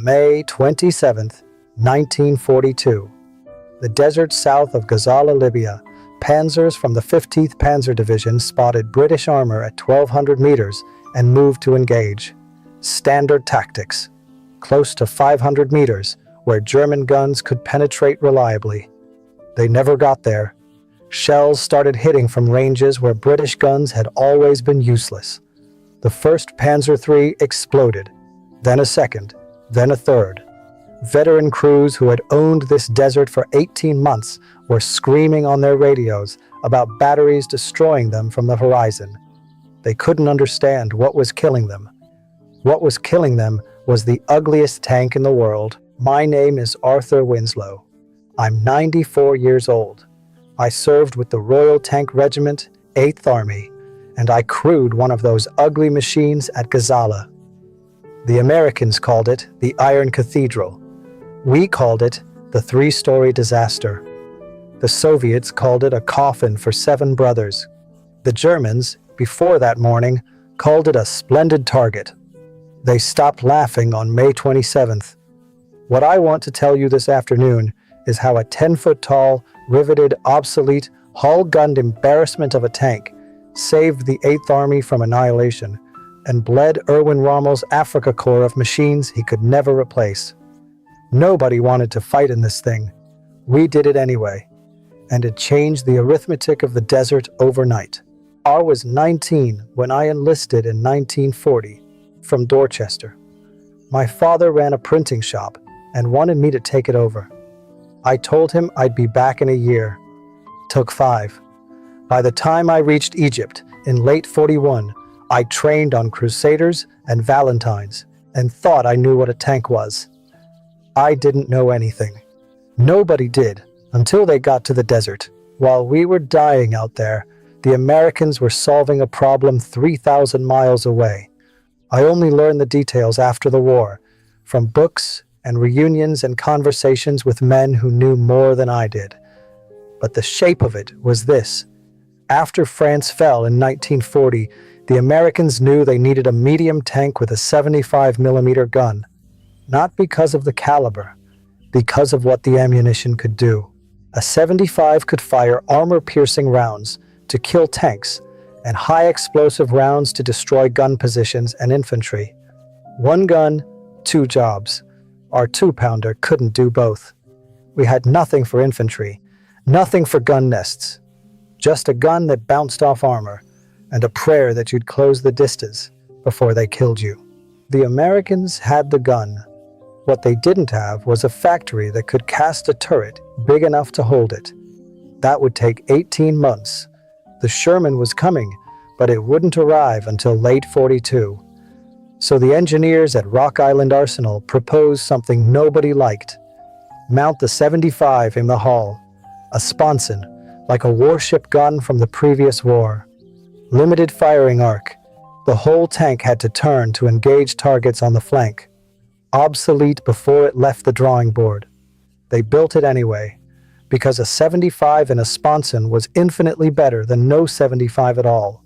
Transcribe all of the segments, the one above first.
May 27, 1942. The desert south of Gazala, Libya, Panzers from the 15th Panzer Division spotted British armor at 1,200 meters and moved to engage. Standard tactics. Close to 500 meters, where German guns could penetrate reliably. They never got there. Shells started hitting from ranges where British guns had always been useless. The first Panzer III exploded, then a second, then a third. Veteran crews who had owned this desert for 18 months were screaming on their radios about batteries destroying them from the horizon. They couldn't understand what was killing them. What was killing them was the ugliest tank in the world. My name is Arthur Winslow. I'm 94 years old. I served with the Royal Tank Regiment, 8th Army, and I crewed one of those ugly machines at Gazala. The Americans called it the Iron Cathedral. We called it the 3-story disaster. The Soviets called it a coffin for 7 brothers. The Germans, before that morning, called it a splendid target. They stopped laughing on May 27th. What I want to tell you this afternoon is how a 10-foot-tall, riveted, obsolete, hull-gunned embarrassment of a tank saved the 8th Army from annihilation and bled Erwin Rommel's Afrika Corps of machines he could never replace. Nobody wanted to fight in this thing. We did it anyway, and it changed the arithmetic of the desert overnight. I was 19 when I enlisted in 1940 from Dorchester. My father ran a printing shop and wanted me to take it over. I told him I'd be back in a year. Took 5. By the time I reached Egypt in late 41, I trained on Crusaders and Valentines and thought I knew what a tank was. I didn't know anything. Nobody did until they got to the desert. While we were dying out there, the Americans were solving a problem 3,000 miles away. I only learned the details after the war, from books and reunions and conversations with men who knew more than I did. But the shape of it was this. After France fell in 1940, the Americans knew they needed a medium tank with a 75mm gun. Not because of the caliber, because of what the ammunition could do. A 75 could fire armor-piercing rounds to kill tanks and high-explosive rounds to destroy gun positions and infantry. 1 gun, 2 jobs. Our 2-pounder couldn't do both. We had nothing for infantry, nothing for gun nests. Just a gun that bounced off armor, and a prayer that you'd close the distance before they killed you. The Americans had the gun. What they didn't have was a factory that could cast a turret big enough to hold it. That would take 18 months. The Sherman was coming, but it wouldn't arrive until late 42. So the engineers at Rock Island Arsenal proposed something nobody liked. Mount the 75 in the hull, a sponson, like a warship gun from the previous war. Limited firing arc. The whole tank had to turn to engage targets on the flank. Obsolete before it left the drawing board. They built it anyway, because a 75 in a sponson was infinitely better than no 75 at all.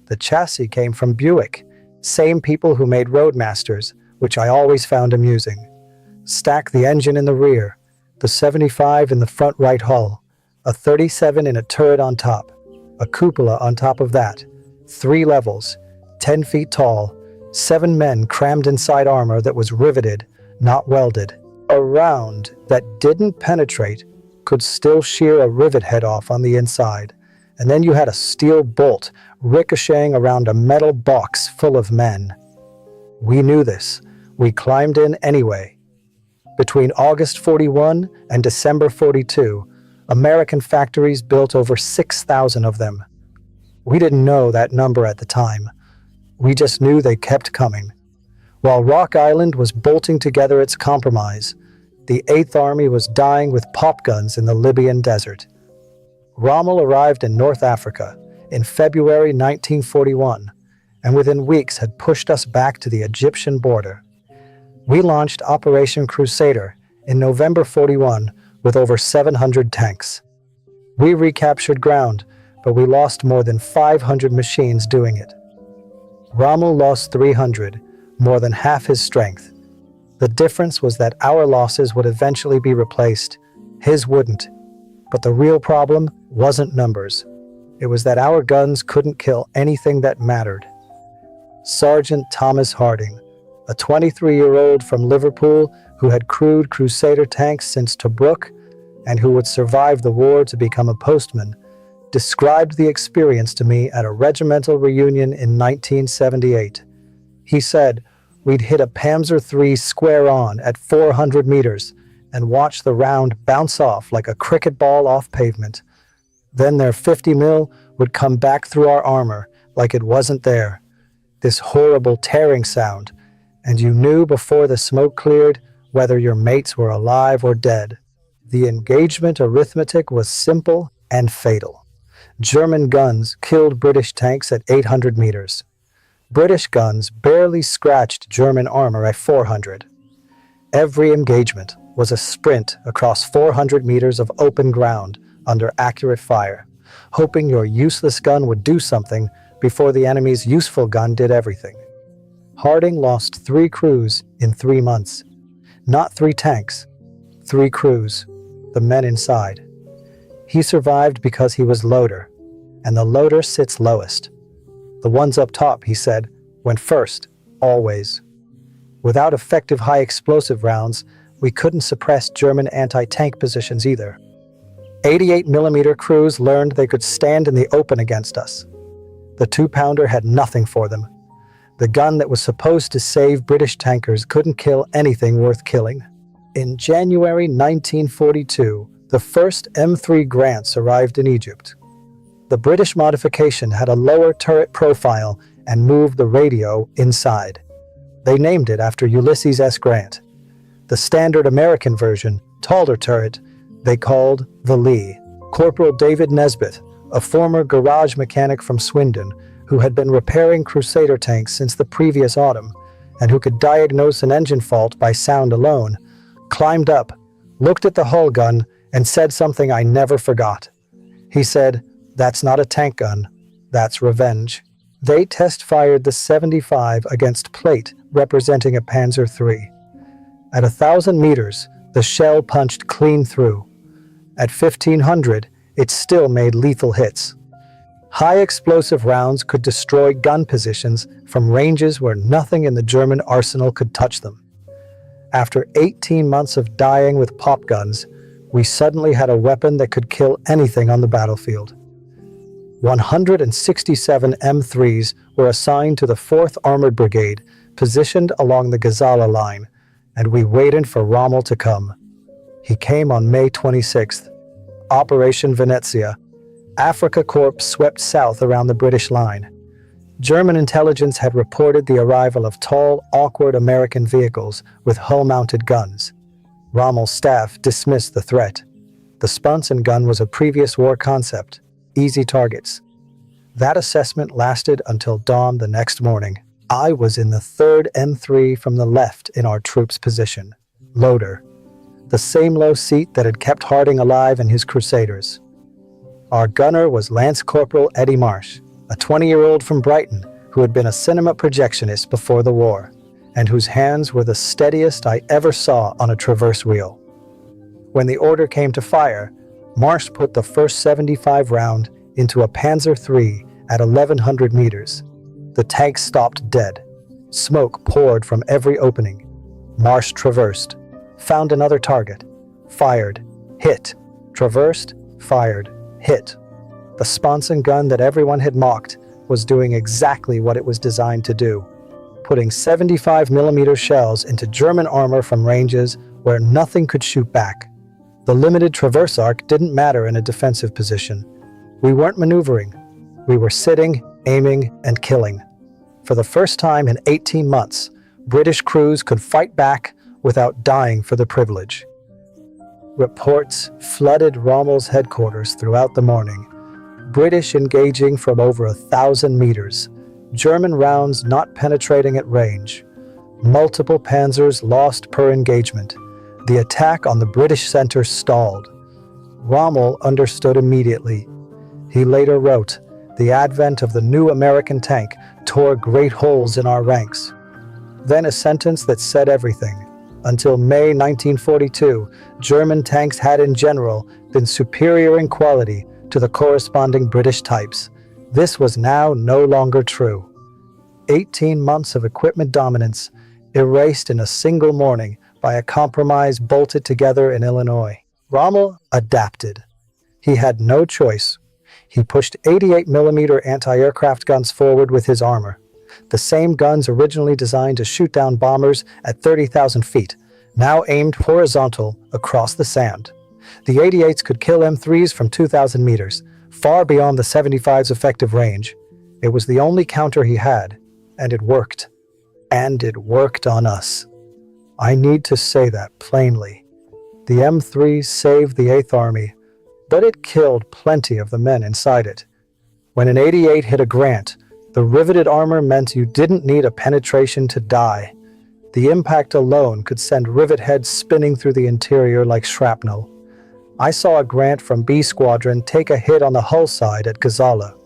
The chassis came from Buick, same people who made Roadmasters, which I always found amusing. Stack the engine in the rear, the 75 in the front right hull, a 37 in a turret on top, a cupola on top of that, 3 levels, 10 feet tall, 7 men crammed inside armor that was riveted, not welded. A round that didn't penetrate could still shear a rivet head off on the inside, and then you had a steel bolt ricocheting around a metal box full of men. We knew this. We climbed in anyway. Between August 41 and December 42, American factories built over 6,000 of them. We didn't know that number at the time. We just knew they kept coming. While Rock Island was bolting together its compromise, the 8th Army was dying with pop guns in the Libyan desert. Rommel arrived in North Africa in February 1941, and within weeks had pushed us back to the Egyptian border. We launched Operation Crusader in November 41 with over 700 tanks. We recaptured ground, but we lost more than 500 machines doing it. Rommel lost 300, more than half his strength. The difference was that our losses would eventually be replaced. His wouldn't. But the real problem wasn't numbers. It was that our guns couldn't kill anything that mattered. Sergeant Thomas Harding, a 23-year-old from Liverpool who had crewed Crusader tanks since Tobruk and who would survive the war to become a postman, described the experience to me at a regimental reunion in 1978. He said, "We'd hit a Panzer III square on at 400 meters and watch the round bounce off like a cricket ball off pavement. Then their 50 mil would come back through our armor like it wasn't there. This horrible tearing sound, and you knew before the smoke cleared whether your mates were alive or dead." The engagement arithmetic was simple and fatal. German guns killed British tanks at 800 meters. British guns barely scratched German armor at 400. Every engagement was a sprint across 400 meters of open ground under accurate fire, hoping your useless gun would do something before the enemy's useful gun did everything. Harding lost 3 crews in 3 months. Not 3 tanks, 3 crews, the men inside. He survived because he was loader, and the loader sits lowest. The ones up top, he said, went first, always. Without effective high explosive rounds, we couldn't suppress German anti-tank positions either. 88mm crews learned they could stand in the open against us. The 2-pounder had nothing for them. The gun that was supposed to save British tankers couldn't kill anything worth killing. In January 1942, the first M3 Grants arrived in Egypt. The British modification had a lower turret profile and moved the radio inside. They named it after Ulysses S. Grant. The standard American version, taller turret, they called the Lee. Corporal David Nesbitt, a former garage mechanic from Swindon, who had been repairing Crusader tanks since the previous autumn, and who could diagnose an engine fault by sound alone, climbed up, looked at the hull gun, and said something I never forgot. He said, "That's not a tank gun, that's revenge." They test-fired the 75 against plate representing a Panzer III. At 1,000 meters, the shell punched clean through. At 1,500, it still made lethal hits. High explosive rounds could destroy gun positions from ranges where nothing in the German arsenal could touch them. After 18 months of dying with pop guns, we suddenly had a weapon that could kill anything on the battlefield. 167 M3s were assigned to the 4th Armored Brigade, positioned along the Gazala line, and we waited for Rommel to come. He came on May 26th. Operation Venezia. Afrika Korps swept south around the British line. German intelligence had reported the arrival of tall, awkward American vehicles with hull-mounted guns. Rommel's staff dismissed the threat. The Spunson gun was a previous war concept, easy targets. That assessment lasted until dawn the next morning. I was in the 3rd M3 from the left in our troops' position, loader, the same low seat that had kept Harding alive in his Crusaders. Our gunner was Lance Corporal Eddie Marsh, a 20-year-old from Brighton who had been a cinema projectionist before the war, and whose hands were the steadiest I ever saw on a traverse wheel. When the order came to fire, Marsh put the first 75 round into a Panzer III at 1,100 meters. The tank stopped dead. Smoke poured from every opening. Marsh traversed, found another target, fired, hit, traversed, fired, hit. The Sponson gun that everyone had mocked was doing exactly what it was designed to do, putting 75mm shells into German armor from ranges where nothing could shoot back. The limited traverse arc didn't matter in a defensive position. We weren't maneuvering. We were sitting, aiming, and killing. For the first time in 18 months, British crews could fight back without dying for the privilege. Reports flooded Rommel's headquarters throughout the morning. British engaging from over 1,000 meters. German rounds not penetrating at range. Multiple panzers lost per engagement. The attack on the British center stalled. Rommel understood immediately. He later wrote, "The advent of the new American tank tore great holes in our ranks." Then a sentence that said everything. Until May 1942, German tanks had in general been superior in quality to the corresponding British types. This was now no longer true. 18 months of equipment dominance erased in a single morning by a compromise bolted together in Illinois. Rommel adapted. He had no choice. He pushed 88mm anti-aircraft guns forward with his armor. The same guns originally designed to shoot down bombers at 30,000 feet, now aimed horizontal across the sand. The 88s could kill M3s from 2,000 meters, far beyond the 75's effective range. It was the only counter he had, and it worked. And it worked on us. I need to say that plainly. The M3 saved the 8th Army, but it killed plenty of the men inside it. When an 88 hit a Grant, the riveted armor meant you didn't need a penetration to die. The impact alone could send rivet heads spinning through the interior like shrapnel. I saw a Grant from B Squadron take a hit on the hull side at Gazala.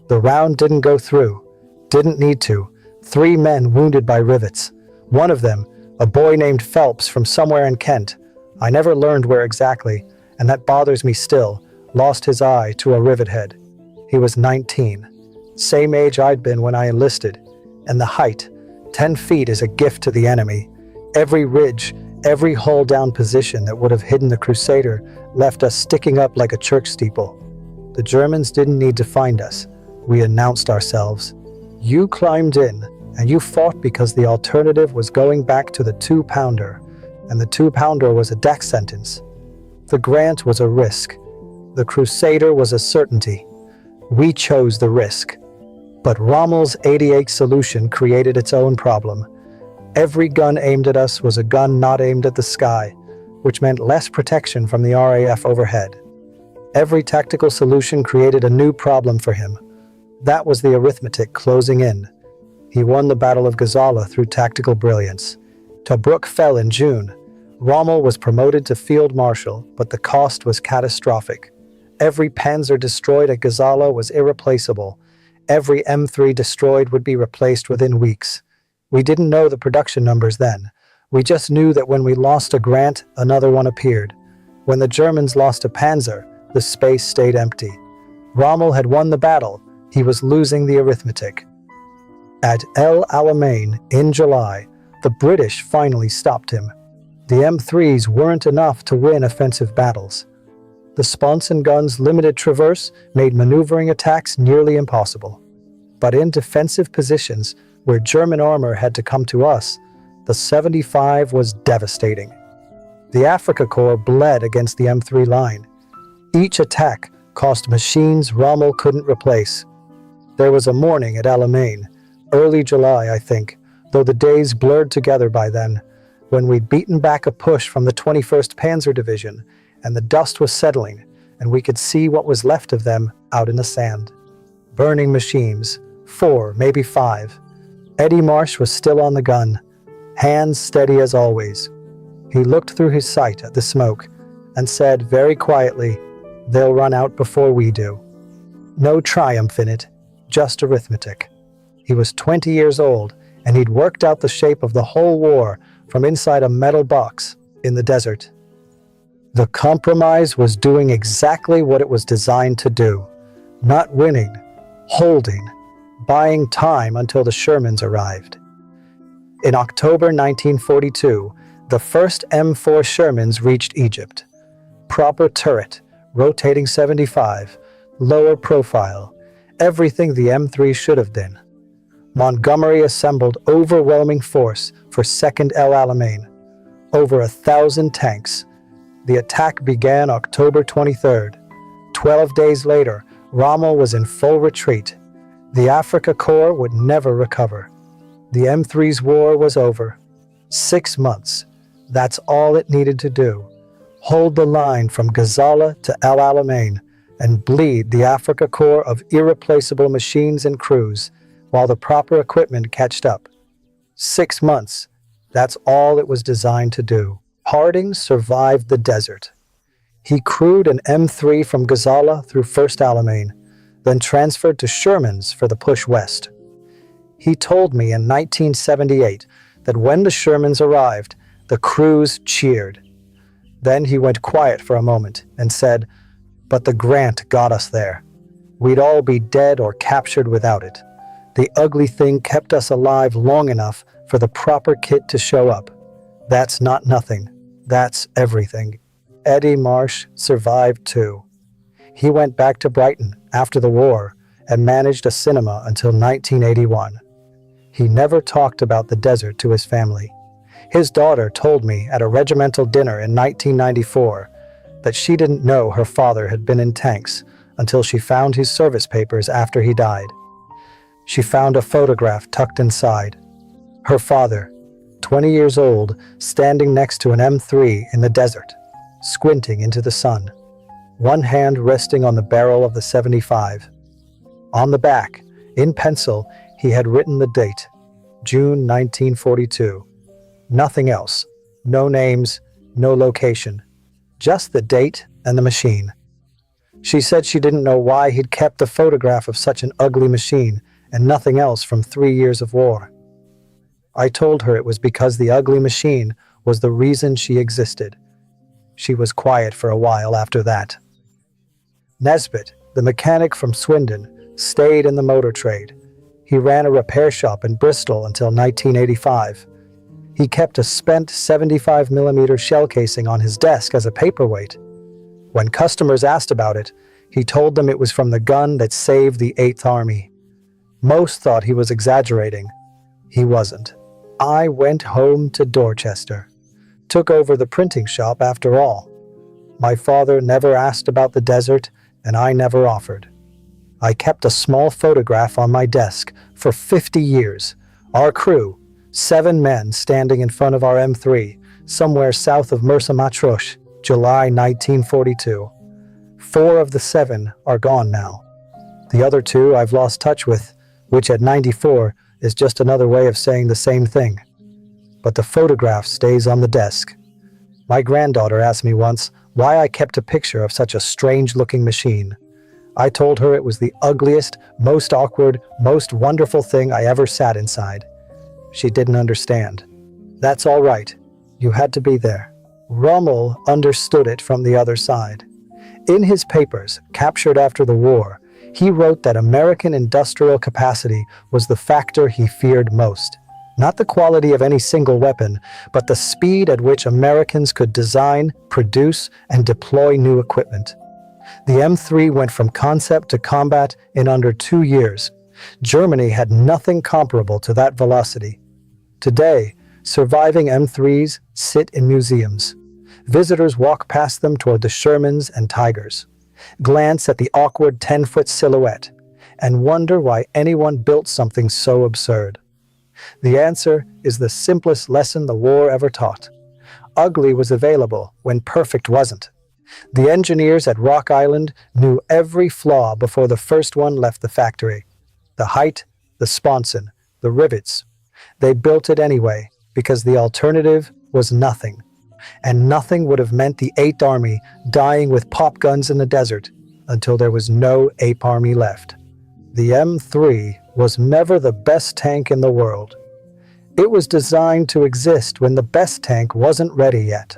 The round didn't go through. Didn't need to. 3 men wounded by rivets. One of them, a boy named Phelps from somewhere in Kent, I never learned where exactly, and that bothers me still, lost his eye to a rivet head. He was 19. Same age I'd been when I enlisted. And the height, 10 feet, is a gift to the enemy. Every ridge, every hull-down position that would have hidden the Crusader left us sticking up like a church steeple. The Germans didn't need to find us. We announced ourselves. You climbed in, and you fought because the alternative was going back to the 2-pounder, and the 2-pounder was a death sentence. The Grant was a risk. The Crusader was a certainty. We chose the risk. But Rommel's 88 solution created its own problem. Every gun aimed at us was a gun not aimed at the sky, which meant less protection from the RAF overhead. Every tactical solution created a new problem for him. That was the arithmetic closing in. He won the Battle of Gazala through tactical brilliance. Tobruk fell in June. Rommel was promoted to Field Marshal, but the cost was catastrophic. Every Panzer destroyed at Gazala was irreplaceable. Every M3 destroyed would be replaced within weeks. We didn't know the production numbers then. We just knew that when we lost a Grant, another one appeared. When the Germans lost a Panzer, the space stayed empty. Rommel had won the battle. He was losing the arithmetic. At El Alamein in July, the British finally stopped him. The M3s weren't enough to win offensive battles. The Sponson guns' limited traverse made maneuvering attacks nearly impossible. But in defensive positions, where German armor had to come to us, the 75 was devastating. The Afrika Korps bled against the M3 line. Each attack cost machines Rommel couldn't replace. There was a morning at Alamein, early July, I think, though the days blurred together by then, when we'd beaten back a push from the 21st Panzer Division, and the dust was settling, and we could see what was left of them out in the sand. Burning machines, 4, maybe 5. Eddie Marsh was still on the gun, hands steady as always. He looked through his sight at the smoke and said very quietly, "They'll run out before we do." No triumph in it, just arithmetic. He was 20 years old, and he'd worked out the shape of the whole war from inside a metal box in the desert. The compromise was doing exactly what it was designed to do. Not winning, holding, buying time until the Shermans arrived. In October 1942, the first M4 Shermans reached Egypt. Proper turret, rotating 75, lower profile, everything the M3 should have been. Montgomery assembled overwhelming force for 2nd El Alamein, over 1,000 tanks. The attack began October 23rd. 12 days later, Rommel was in full retreat. The Afrika Korps would never recover. The M3's war was over. 6 months. That's all it needed to do. Hold the line from Gazala to El Alamein and bleed the Afrika Korps of irreplaceable machines and crews while the proper equipment catched up. 6 months. That's all it was designed to do. Harding survived the desert. He crewed an M3 from Gazala through 1st Alamein, then transferred to Sherman's for the push west. He told me in 1978 that when the Shermans arrived, The crews cheered. Then he went quiet for a moment and said, "But the grant got us there. We'd all be dead or captured without it. The ugly thing kept us alive long enough for the proper kit to show up. That's not nothing. That's everything." Eddie Marsh survived too. He went back to Brighton after the war and managed a cinema until 1981. He never talked about the desert to his family. His daughter told me at a regimental dinner in 1994 that she didn't know her father had been in tanks until she found his service papers after he died. She found a photograph tucked inside. Her father, 20 years old, standing next to an M3 in the desert, squinting into the sun, one hand resting on the barrel of the 75. On the back, in pencil, he had written the date, June 1942. Nothing else. No names, no location. Just the date and the machine. She said she didn't know why he'd kept the photograph of such an ugly machine and nothing else from 3 years of war. I told her it was because the ugly machine was the reason she existed. She was quiet for a while after that. Nesbitt, the mechanic from Swindon, stayed in the motor trade. He ran a repair shop in Bristol until 1985. He kept a spent 75mm shell casing on his desk as a paperweight. When customers asked about it, he told them it was from the gun that saved the 8th Army. Most thought he was exaggerating. He wasn't. I went home to Dorchester. Took over the printing shop after all. My father never asked about the desert, and I never offered. I kept a small photograph on my desk for 50 years. Our crew, 7 men standing in front of our M3, somewhere south of Mersa Matrush, July 1942. 4 of the 7 are gone now. The other 2 I've lost touch with, which at 94 is just another way of saying the same thing. But the photograph stays on the desk. My granddaughter asked me once why I kept a picture of such a strange-looking machine. I told her it was the ugliest, most awkward, most wonderful thing I ever sat inside. She didn't understand. That's all right. You had to be there. Rommel understood it from the other side. In his papers, captured after the war, he wrote that American industrial capacity was the factor he feared most. Not the quality of any single weapon, but the speed at which Americans could design, produce, and deploy new equipment. The M3 went from concept to combat in under 2 years. Germany had nothing comparable to that velocity. Today, surviving M3s sit in museums. Visitors walk past them toward the Shermans and Tigers, glance at the awkward 10-foot silhouette, and wonder why anyone built something so absurd. The answer is the simplest lesson the war ever taught. Ugly was available when perfect wasn't. The engineers at Rock Island knew every flaw before the first one left the factory. The height, the sponson, the rivets. They built it anyway because the alternative was nothing. And nothing would have meant the 8th Army dying with pop guns in the desert until there was no 8th Army left. The M3 was never the best tank in the world. It was designed to exist when the best tank wasn't ready yet.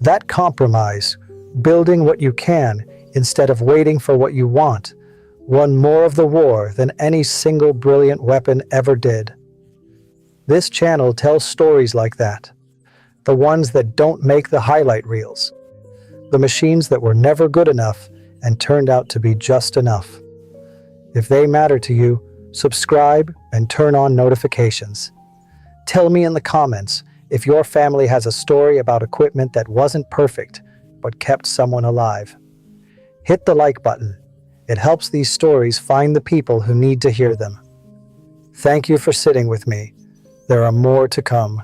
That compromise, building what you can instead of waiting for what you want, won more of the war than any single brilliant weapon ever did. This channel tells stories like that. The ones that don't make the highlight reels. The machines that were never good enough and turned out to be just enough. If they matter to you, subscribe and turn on notifications. Tell me in the comments if your family has a story about equipment that wasn't perfect but kept someone alive. Hit the like button. It helps these stories find the people who need to hear them. Thank you for sitting with me. There are more to come.